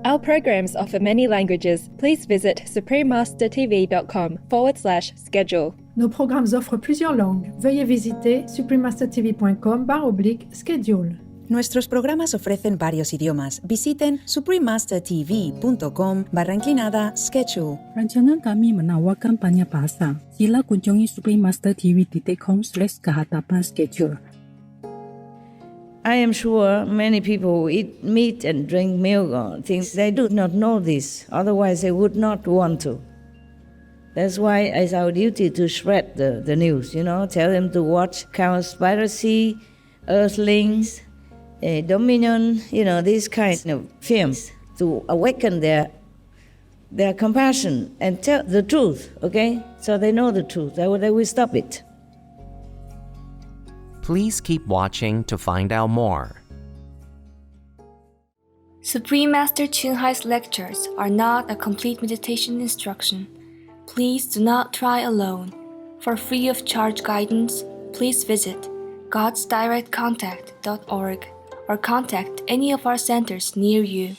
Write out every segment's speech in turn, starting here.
Our programs offer many languages. Please visit suprememastertv.com/schedule. Nos programmes offrent plusieurs langues. Veuillez visiter suprememastertv.com/schedule. Nuestros programas ofrecen varios idiomas. Visiten suprememastertv.com/schedule. Rancangan kami menawarkan banyak bahasa. Sila kunjungi suprememastertv.com/kehadapan schedule. I am sure many people who eat meat and drink milk or things, they do not know this. Otherwise, they would not want to. That's why it's our duty to spread the news, tell them to watch Cowspiracy, Earthlings, Dominion, these kinds of films to awaken their compassion and tell the truth, okay? So they know the truth, they will stop it. Please keep watching to find out more. Supreme Master Ching Hai's lectures are not a complete meditation instruction. Please do not try alone. For free of charge guidance, please visit godsdirectcontact.org or contact any of our centers near you.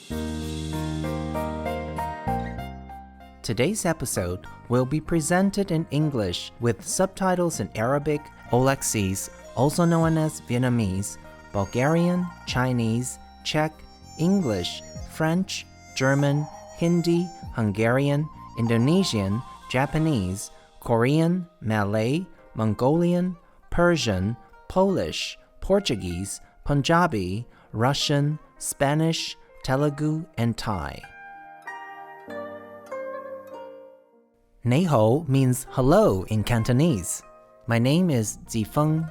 Today's episode will be presented in English with subtitles in Arabic, Olaxese, also known as Vietnamese, Bulgarian, Chinese, Czech, English, French, German, Hindi, Hungarian, Indonesian, Japanese, Korean, Malay, Mongolian, Persian, Polish, Portuguese, Punjabi, Russian, Spanish, Telugu, and Thai. Nei hao means hello in Cantonese. My name is Zifeng.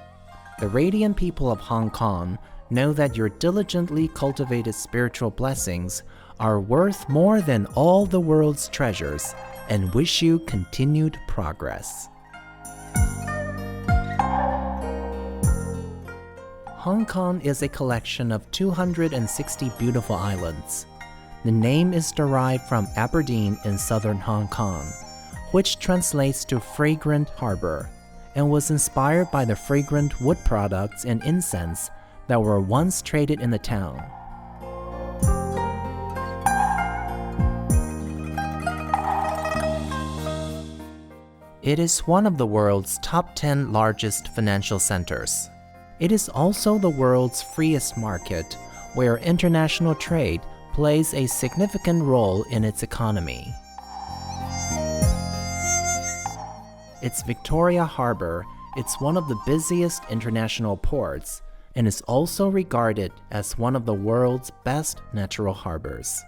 The radiant people of Hong Kong know that your diligently cultivated spiritual blessings are worth more than all the world's treasures and wish you continued progress. Hong Kong is a collection of 260 beautiful islands. The name is derived from Aberdeen in southern Hong Kong, which translates to fragrant harbor, and was inspired by the fragrant wood products and incense that were once traded in the town. It is one of the world's top 10 largest financial centers. It is also the world's freest market, where international trade plays a significant role in its economy. Its Victoria Harbor is one of the busiest international ports and is also regarded as one of the world's best natural harbors.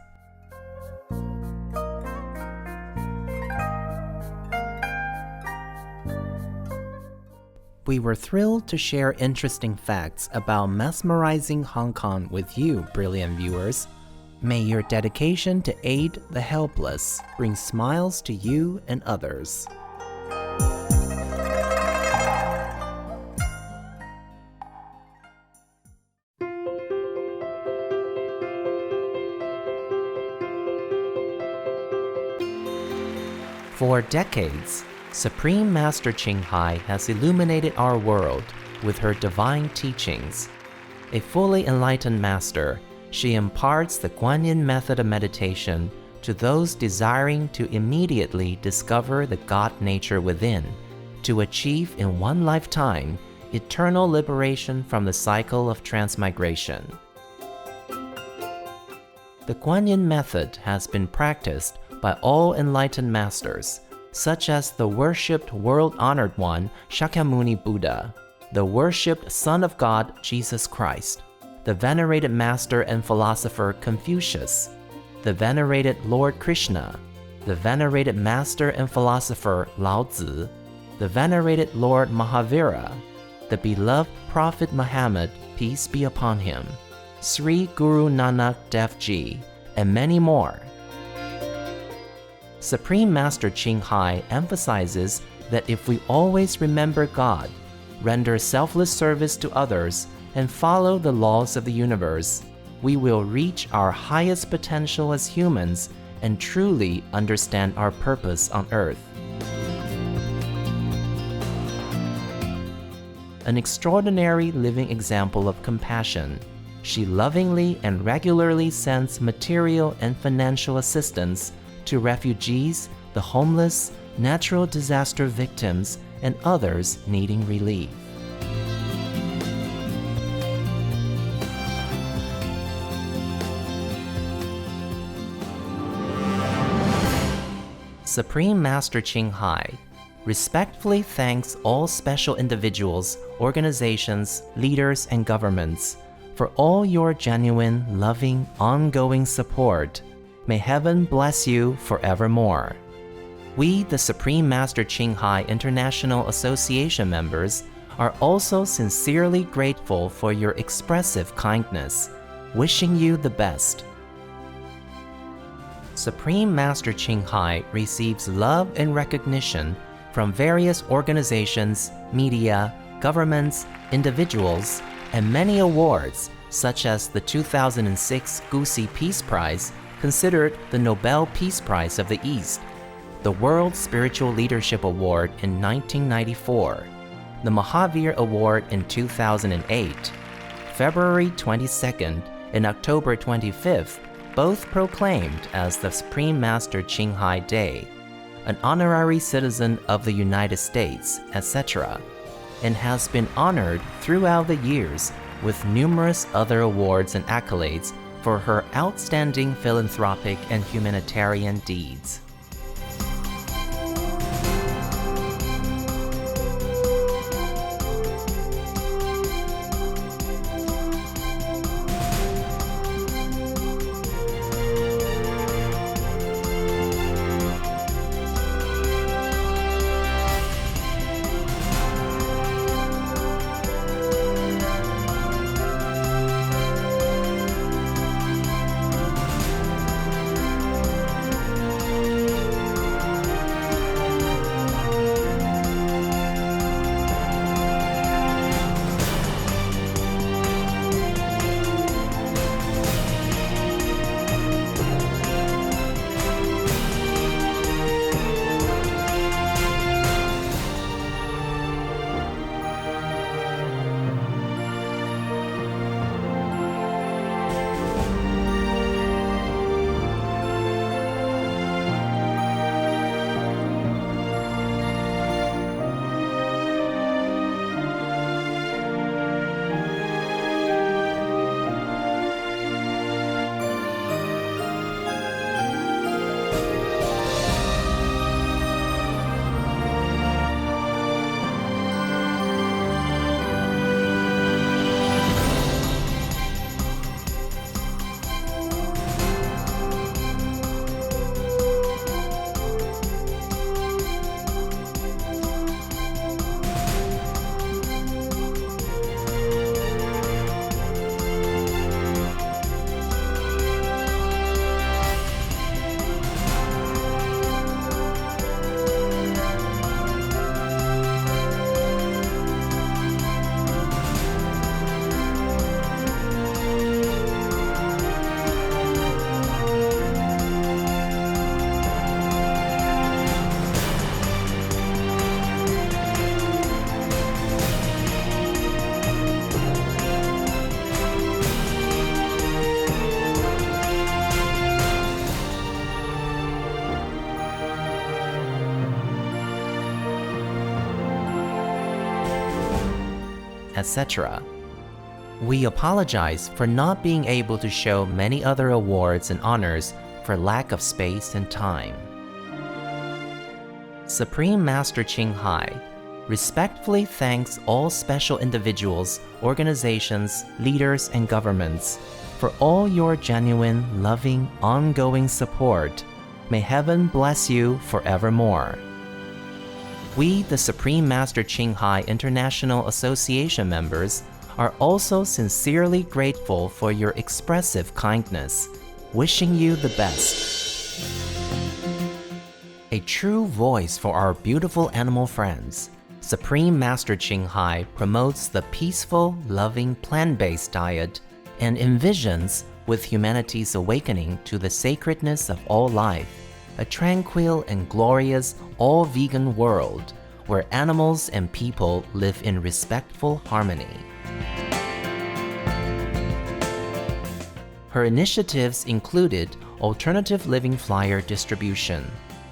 We were thrilled to share interesting facts about mesmerizing Hong Kong with you, brilliant viewers. May your dedication to aid the helpless bring smiles to you and others. For decades, Supreme Master Ching Hai has illuminated our world with her divine teachings. A fully enlightened master, she imparts the Guanyin method of meditation to those desiring to immediately discover the God nature within, to achieve in one lifetime eternal liberation from the cycle of transmigration. The Guanyin method has been practiced by all enlightened masters, such as the worshipped world-honored one Shakyamuni Buddha, the worshipped Son of God Jesus Christ, the venerated master and philosopher Confucius, the venerated Lord Krishna, the venerated master and philosopher Lao Tzu, the venerated Lord Mahavira, the beloved Prophet Muhammad, peace be upon him, Sri Guru Nanak Dev Ji, and many more. Supreme Master Ching Hai emphasizes that if we always remember God, render selfless service to others, and follow the laws of the universe, we will reach our highest potential as humans and truly understand our purpose on earth. An extraordinary living example of compassion, she lovingly and regularly sends material and financial assistance to refugees, the homeless, natural disaster victims, and others needing relief. Supreme Master Ching Hai respectfully thanks all special individuals, organizations, leaders, and governments for all your genuine, loving, ongoing support. May heaven bless you forevermore. We, the Supreme Master Ching Hai International Association members, are also sincerely grateful for your expressive kindness, wishing you the best. Supreme Master Ching Hai receives love and recognition from various organizations, media, governments, individuals, and many awards, such as the 2006 Gusi Peace Prize, considered the Nobel Peace Prize of the East, the World Spiritual Leadership Award in 1994, the Mahavir Award in 2008, February 22nd and October 25th, both proclaimed as the Supreme Master Ching Hai Day, an honorary citizen of the United States, etc., and has been honored throughout the years with numerous other awards and accolades for her outstanding philanthropic and humanitarian deeds. Etc. We apologize for not being able to show many other awards and honors for lack of space and time. Supreme Master Ching Hai respectfully thanks all special individuals, organizations, leaders, and governments for all your genuine, loving, ongoing support. May heaven bless you forevermore. We, the Supreme Master Ching Hai International Association members, are also sincerely grateful for your expressive kindness, wishing you the best. A true voice for our beautiful animal friends, Supreme Master Ching Hai promotes the peaceful, loving, plant-based diet and envisions, with humanity's awakening to the sacredness of all life, a tranquil and glorious all-vegan world where animals and people live in respectful harmony. Her initiatives included alternative living flyer distribution,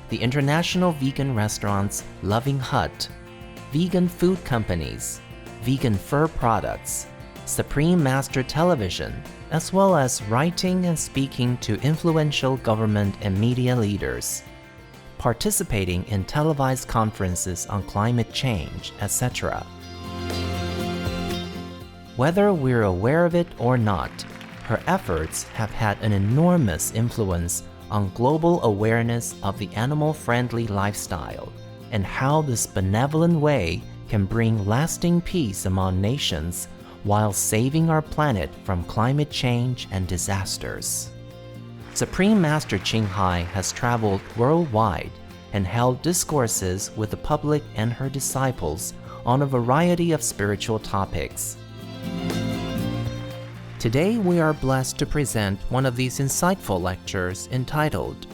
the international vegan restaurants Loving Hut, vegan food companies, vegan fur products, Supreme Master Television, as well as writing and speaking to influential government and media leaders, participating in televised conferences on climate change, etc. Whether we're aware of it or not, her efforts have had an enormous influence on global awareness of the animal-friendly lifestyle and how this benevolent way can bring lasting peace among nations while saving our planet from climate change and disasters. Supreme Master Ching Hai has traveled worldwide and held discourses with the public and her disciples on a variety of spiritual topics. Today we are blessed to present one of these insightful lectures entitled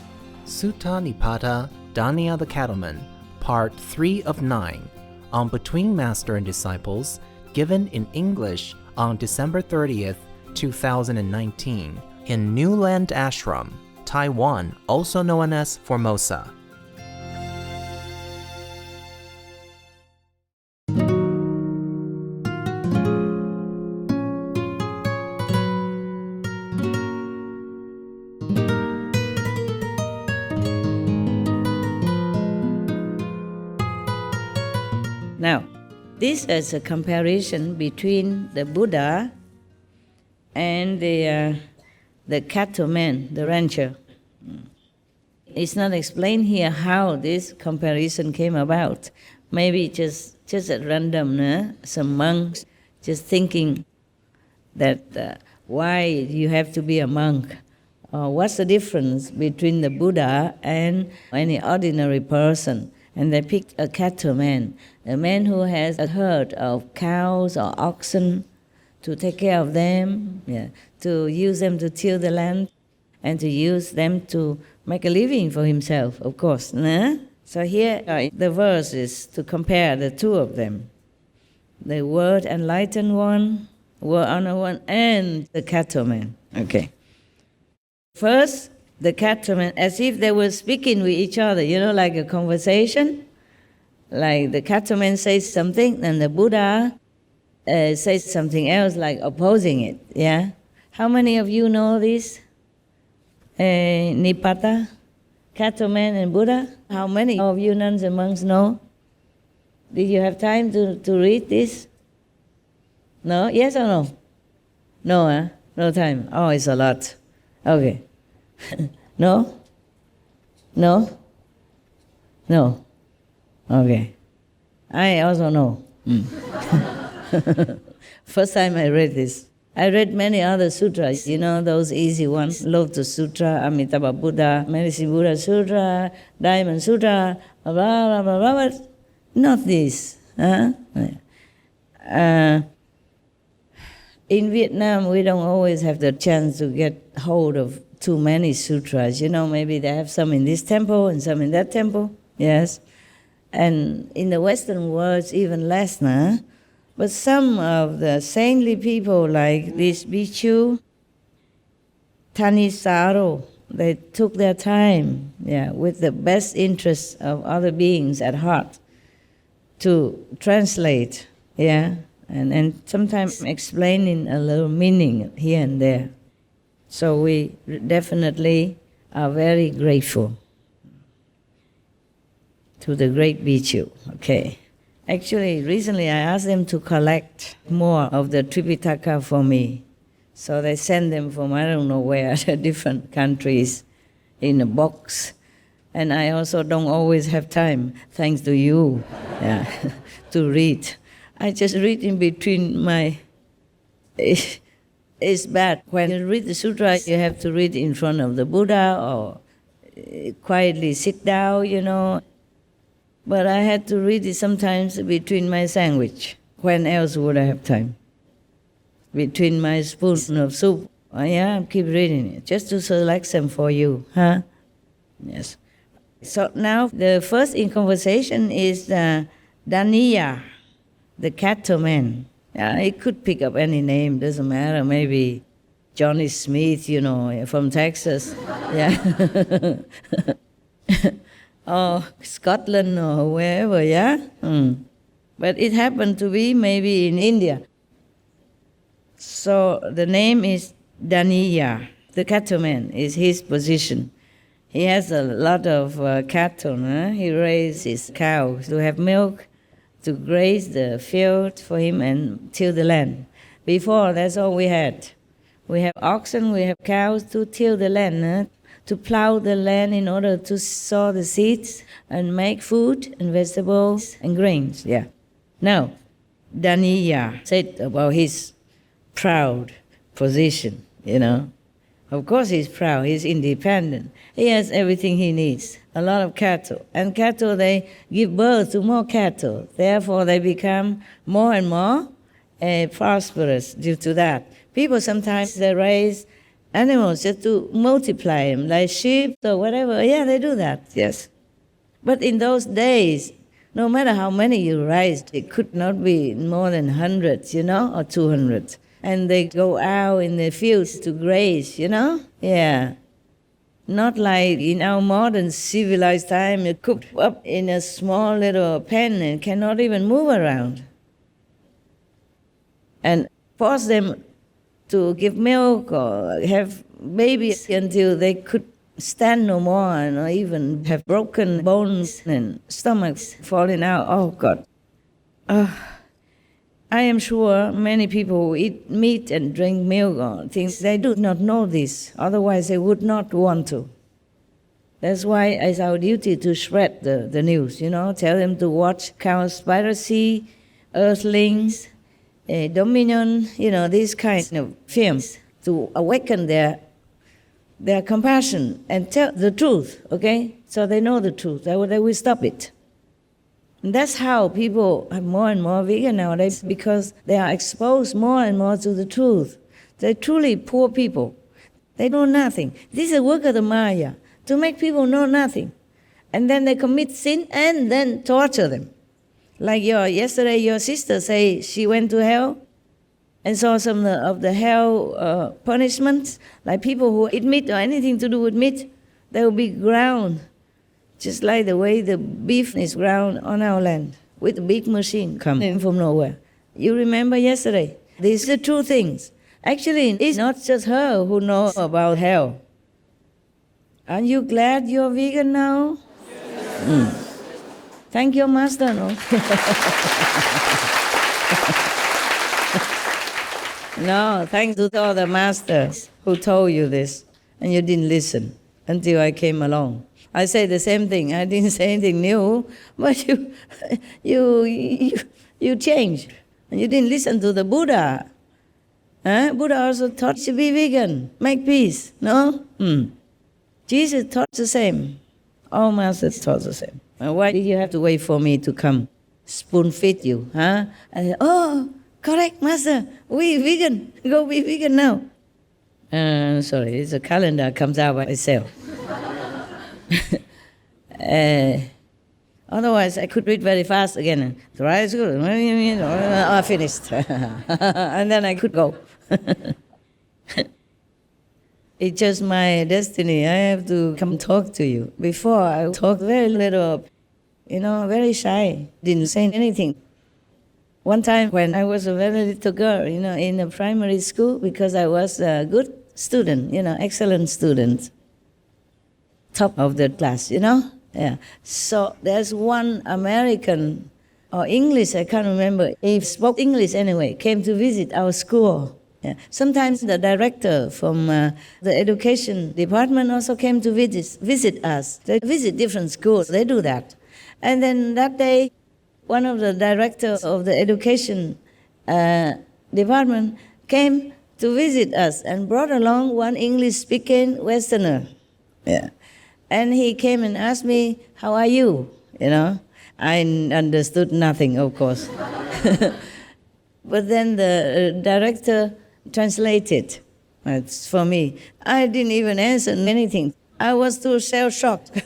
Sutta Nipāta, Dhaniya the Cattleman, Part 3 of 9, on Between Master and Disciples, given in English on December 30th, 2019, in New Land Ashram, Taiwan, also known as Formosa. Now, this is a comparison between the Buddha and the cattleman, the rancher. It's not explained here how this comparison came about. Maybe just at random, some monks just thinking that why you have to be a monk. What's the difference between the Buddha and any ordinary person? And they picked a cattleman, a man who has a herd of cows or oxen to take care of them, to use them to till the land, and to use them to make a living for himself, of course. So here the verse is to compare the two of them. The word enlightened one, word honored one, and the cattleman. Okay. First, the cattleman, as if they were speaking with each other, like a conversation. Like the cattleman says something, and the Buddha says something else, like opposing it. Yeah? How many of you know this? Nipāta, cattleman and Buddha? How many of you nuns and monks know? Did you have time to read this? No? Yes or no? No, no time. Oh, it's a lot. Okay. No? No? No? Okay. I also know. First time I read this. I read many other sutras, those easy ones. Lotus Sutra, Amitabha Buddha, Medicine Buddha Sutra, Diamond Sutra, blah, blah, blah, blah, but not this. In Vietnam, we don't always have the chance to get hold of too many sutras. Maybe they have some in this temple and some in that temple. Yes. And in the Western world, it's even less now. But some of the saintly people, like this Bhikkhu, Thanisaro, they took their time, with the best interests of other beings at heart, to translate, and sometimes explaining a little meaning here and there. So we definitely are very grateful to the great Bhikkhu. Okay. Actually, recently I asked them to collect more of the Tripitaka for me. So they send them from I don't know where, different countries in a box. And I also don't always have time, thanks to you, to read. I just read in between my... It's bad. When you read the sutra, you have to read in front of the Buddha or quietly sit down, But I had to read it sometimes between my sandwich. When else would I have time? Between my spoon of soup. Keep reading it, just to select them for you, Yes. So now the first in conversation is Dhaniya, the cattleman. It could pick up any name, doesn't matter, maybe Johnny Smith, from Texas. Yeah. Or Scotland or wherever, yeah? But it happened to be maybe in India. So the name is Dhaniya. The cattleman is his position. He has a lot of cattle. He raises cows to have milk, to graze the field for him and till the land. Before, that's all we had. We have oxen, we have cows to till the land, to plow the land in order to sow the seeds and make food and vegetables and grains. Yeah. Now, Dhaniya said about his proud position, Of course he's proud, he's independent. He has everything he needs, a lot of cattle. And cattle, they give birth to more cattle. Therefore, they become more and more prosperous due to that. People sometimes, they raise animals just to multiply them, like sheep or whatever. Yeah, they do that, yes. But in those days, no matter how many you raise, it could not be more than hundreds, or 200. And they go out in the fields to graze, Yeah. Not like in our modern civilized time, you cook up in a small little pen and cannot even move around. And force them to give milk or have babies until they could stand no more or even have broken bones and stomachs falling out. Oh, God. I am sure many people who eat meat and drink milk or things, they do not know this. Otherwise, they would not want to. That's why it's our duty to spread the news, tell them to watch Cowspiracy, Earthlings, Dominion, these kinds of films to awaken their compassion and tell the truth, okay? So they know the truth. They will stop it. And that's how people are more and more vegan nowadays, because they are exposed more and more to the truth. They're truly poor people. They know nothing. This is a work of the Maya, to make people know nothing. And then they commit sin and then torture them. Like yesterday, your sister say she went to hell and saw some of the hell punishments, like people who eat meat or anything to do with meat, they will be ground, just like the way the beef is ground on our land, with a big machine coming from nowhere. You remember yesterday? These are the true things. Actually, it's not just her who knows about hell. Aren't you glad you're vegan now? Yes. Thank your master, no? No, thanks to all the masters who told you this, and you didn't listen until I came along. I say the same thing. I didn't say anything new, but you changed, and you didn't listen to the Buddha. Buddha also taught you to be vegan, make peace. No? Jesus taught the same. All masters taught the same. And why did you have to wait for me to come spoon feed you? And I said, oh, correct, master. We vegan. Go be vegan now. Sorry, it's a calendar comes out by itself. Otherwise, I could read very fast again. I finished. And then I could go. It's just my destiny. I have to come talk to you. Before, I talked very little, very shy. Didn't say anything. One time when I was a very little girl, in a primary school, because I was a good student, excellent student. Top of the class, Yeah. So there's one American or English, I can't remember. He spoke English anyway, came to visit our school. Yeah. Sometimes the director from the education department also came to visit us. They visit different schools, they do that. And then that day, one of the directors of the education department came to visit us and brought along one English-speaking Westerner. Yeah. And he came and asked me, how are you? I understood nothing, of course. But then the director translated. It's for me. I didn't even answer anything. I was too shell-shocked.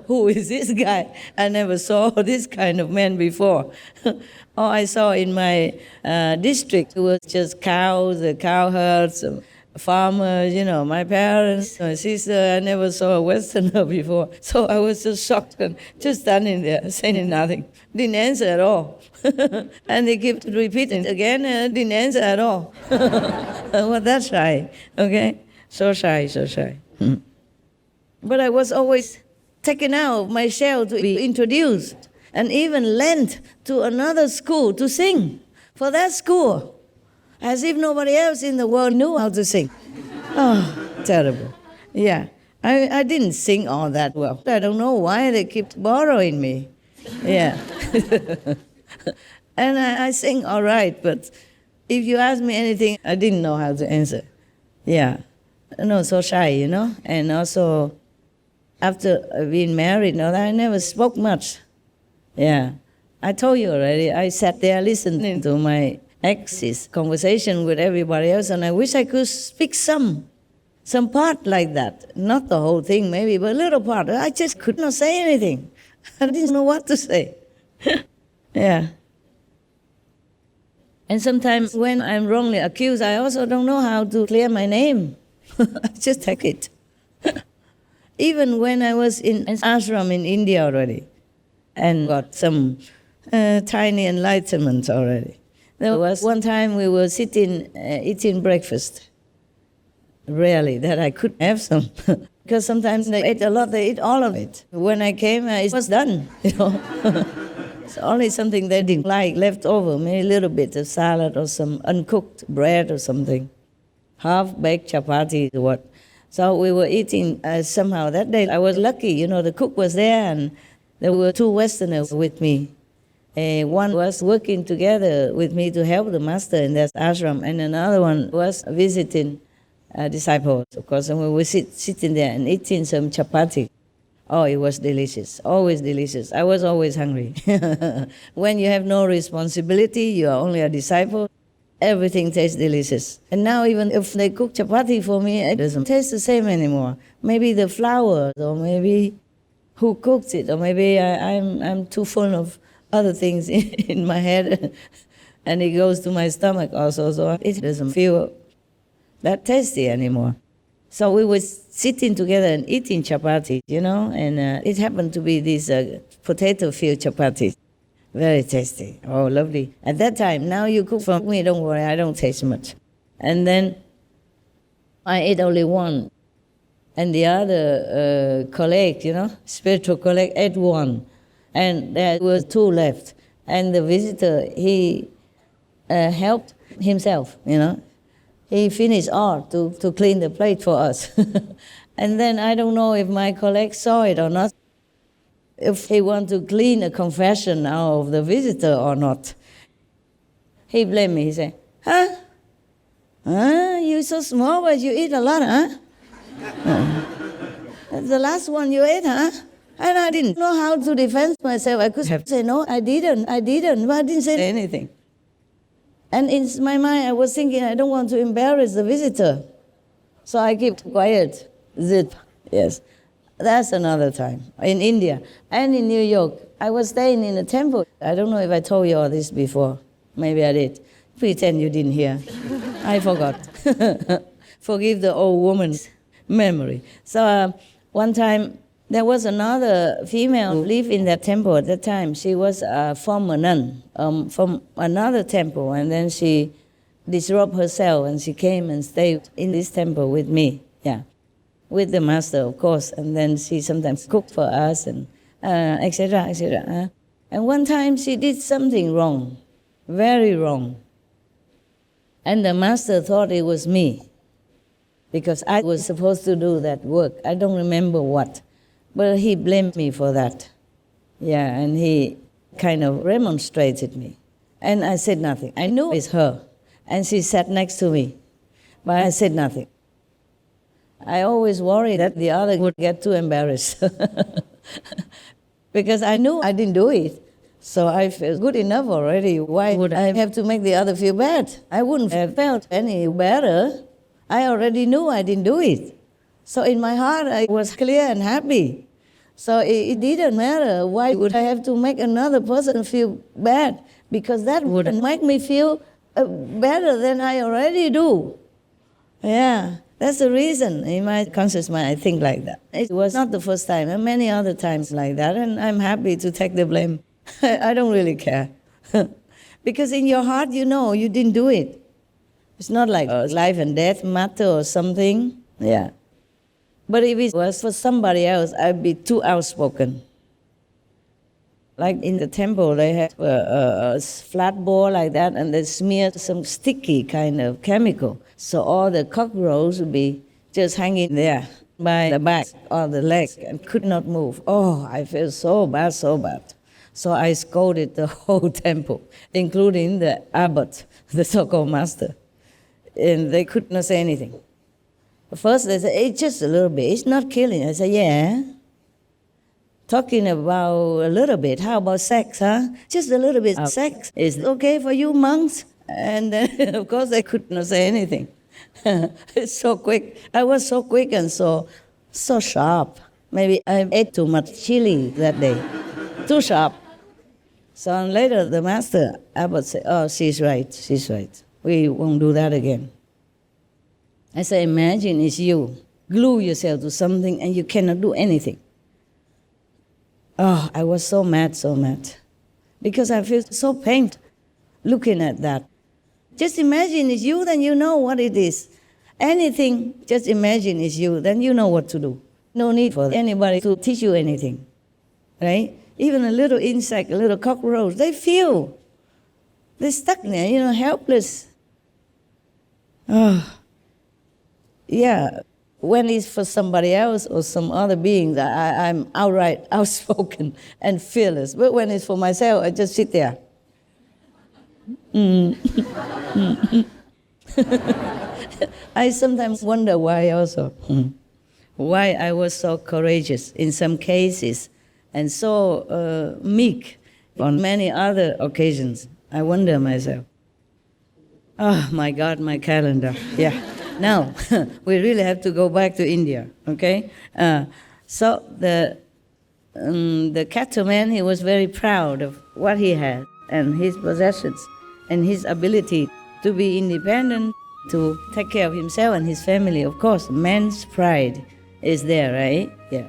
Who is this guy? I never saw this kind of man before. All I saw in my district was just cows, the cow herds, farmers, my parents, my sister. I never saw a Westerner before. So I was just shocked and just standing there saying nothing. Didn't answer at all. And they kept repeating again, didn't answer at all. Well, that's shy, okay? So shy, so shy. But I was always taken out of my shell to be introduced and even lent to another school to sing for that school, as if nobody else in the world knew how to sing. Oh, terrible. Yeah, I didn't sing all that well. I don't know why they keep borrowing me. Yeah. And I sing all right, but if you ask me anything, I didn't know how to answer. Yeah. No, so shy, And also, after being married, I never spoke much. Yeah. I told you already, I sat there listening to my ex's conversation with everybody else, and I wish I could speak some part like that. Not the whole thing, maybe, but a little part. I just could not say anything. I didn't know what to say. Yeah. And sometimes when I'm wrongly accused, I also don't know how to clear my name. I just take it. Even when I was in an ashram in India already and got some tiny enlightenment already. There was one time we were sitting, eating breakfast. Rarely that I could have some. Because sometimes they ate a lot, they ate all of it. When I came, it was done, It's only something they didn't like left over, maybe a little bit of salad or some uncooked bread or something. Half-baked chapati or what. So we were eating somehow. That day I was lucky, the cook was there and there were two Westerners with me. One was working together with me to help the master in that ashram, and another one was visiting disciples, of course, and we were sitting there and eating some chapati. Oh, it was delicious, always delicious. I was always hungry. When you have no responsibility, you are only a disciple, everything tastes delicious. And now even if they cook chapati for me, it doesn't taste the same anymore. Maybe the flour, or maybe who cooked it, or maybe I'm too full of other things in my head, and it goes to my stomach also, so it doesn't feel that tasty anymore. So we were sitting together and eating chapati, and it happened to be these potato-filled chapati. Very tasty. Oh, lovely. At that time, now you cook for me, don't worry, I don't taste much. And then I ate only one. And the other colleague, spiritual colleague, ate one. And there were two left. And the visitor, he helped himself, He finished all to clean the plate for us. And then I don't know if my colleague saw it or not, if he want to clean a confession out of the visitor or not. He blamed me. He said, huh? You're so small, but you eat a lot, huh? That's the last one you ate, huh? And I didn't know how to defend myself. I could have said, no, I didn't, but I didn't say anything. And in my mind, I was thinking, I don't want to embarrass the visitor. So I kept quiet. Zip. Yes. That's another time. In India and in New York, I was staying in a temple. I don't know if I told you all this before. Maybe I did. Pretend you didn't hear. I forgot. Forgive the old woman's memory. So one time, there was another female who lived in that temple at that time. She was a former nun from another temple, and then she disrobed herself and she came and stayed in this temple with me, with the master, of course. And then she sometimes cooked for us and etc., etc. And one time she did something wrong, very wrong. And the master thought it was me because I was supposed to do that work. I don't remember what. But he blamed me for that. Yeah, and he kind of remonstrated me. And I said nothing. I knew it's her. And she sat next to me. But I said nothing. I always worried that the other would get too embarrassed. Because I knew I didn't do it. So I felt good enough already. Why would I have to make the other feel bad? I wouldn't have felt any better. I already knew I didn't do it. So in my heart, I was clear and happy. So it didn't matter. Why would I have to make another person feel bad? Because that would make me feel better than I already do. Yeah, that's the reason in my conscious mind I think like that. It was not the first time, and many other times like that, and I'm happy to take the blame. I don't really care. Because in your heart you know you didn't do it. It's not like a life and death matter or something. Yeah. But if it was for somebody else, I'd be too outspoken. Like in the temple, they had a flat board like that, and they smeared some sticky kind of chemical. So all the cockroaches would be just hanging there by the back or the leg and could not move. Oh, I feel so bad, so bad. So I scolded the whole temple, including the abbot, the so-called master. And they could not say anything. First they said, it's just a little bit, it's not killing. I said, yeah. Talking about a little bit, how about sex, huh? Just a little bit of sex. Is it okay for you monks? And then, of course, they could not say anything. It's so quick. I was so quick and so sharp. Maybe I ate too much chili that day. Too sharp. So later the master, abbot said, oh, she's right. We won't do that again. I said, imagine it's you. Glue yourself to something and you cannot do anything. Oh, I was so mad. Because I feel so pained looking at that. Just imagine it's you, then you know what it is. Anything, just imagine it's you, then you know what to do. No need for anybody to teach you anything, right? Even a little insect, a little cockroach, they feel. They're stuck there, helpless. Oh, yeah. When it's for somebody else or some other being, I'm outright outspoken and fearless. But when it's for myself, I just sit there. I sometimes wonder why also. Why I was so courageous in some cases and so meek on many other occasions. I wonder myself. Oh, my God, my calendar. Yeah. Now, we really have to go back to India, okay? So the Cattleman, he was very proud of what he had and his possessions and his ability to be independent, to take care of himself and his family. Of course, man's pride is there, right? Yeah.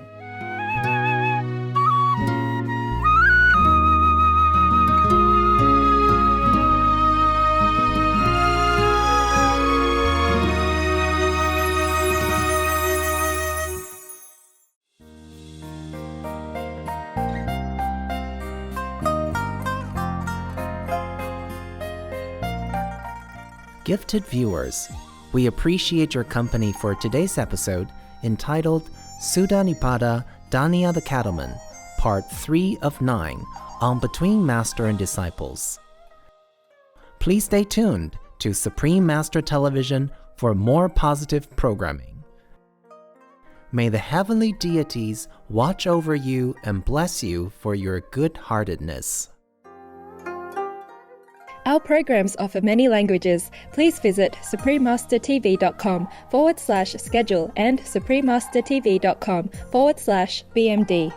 Gifted viewers, we appreciate your company for today's episode entitled Sutta Nipāta Dhaniya the Cattleman, Part 3 of 9 on Between Master and Disciples. Please stay tuned to Supreme Master Television for more positive programming. May the heavenly deities watch over you and bless you for your good-heartedness. Our programs offer many languages. Please visit suprememastertv.com/schedule and suprememastertv.com/BMD.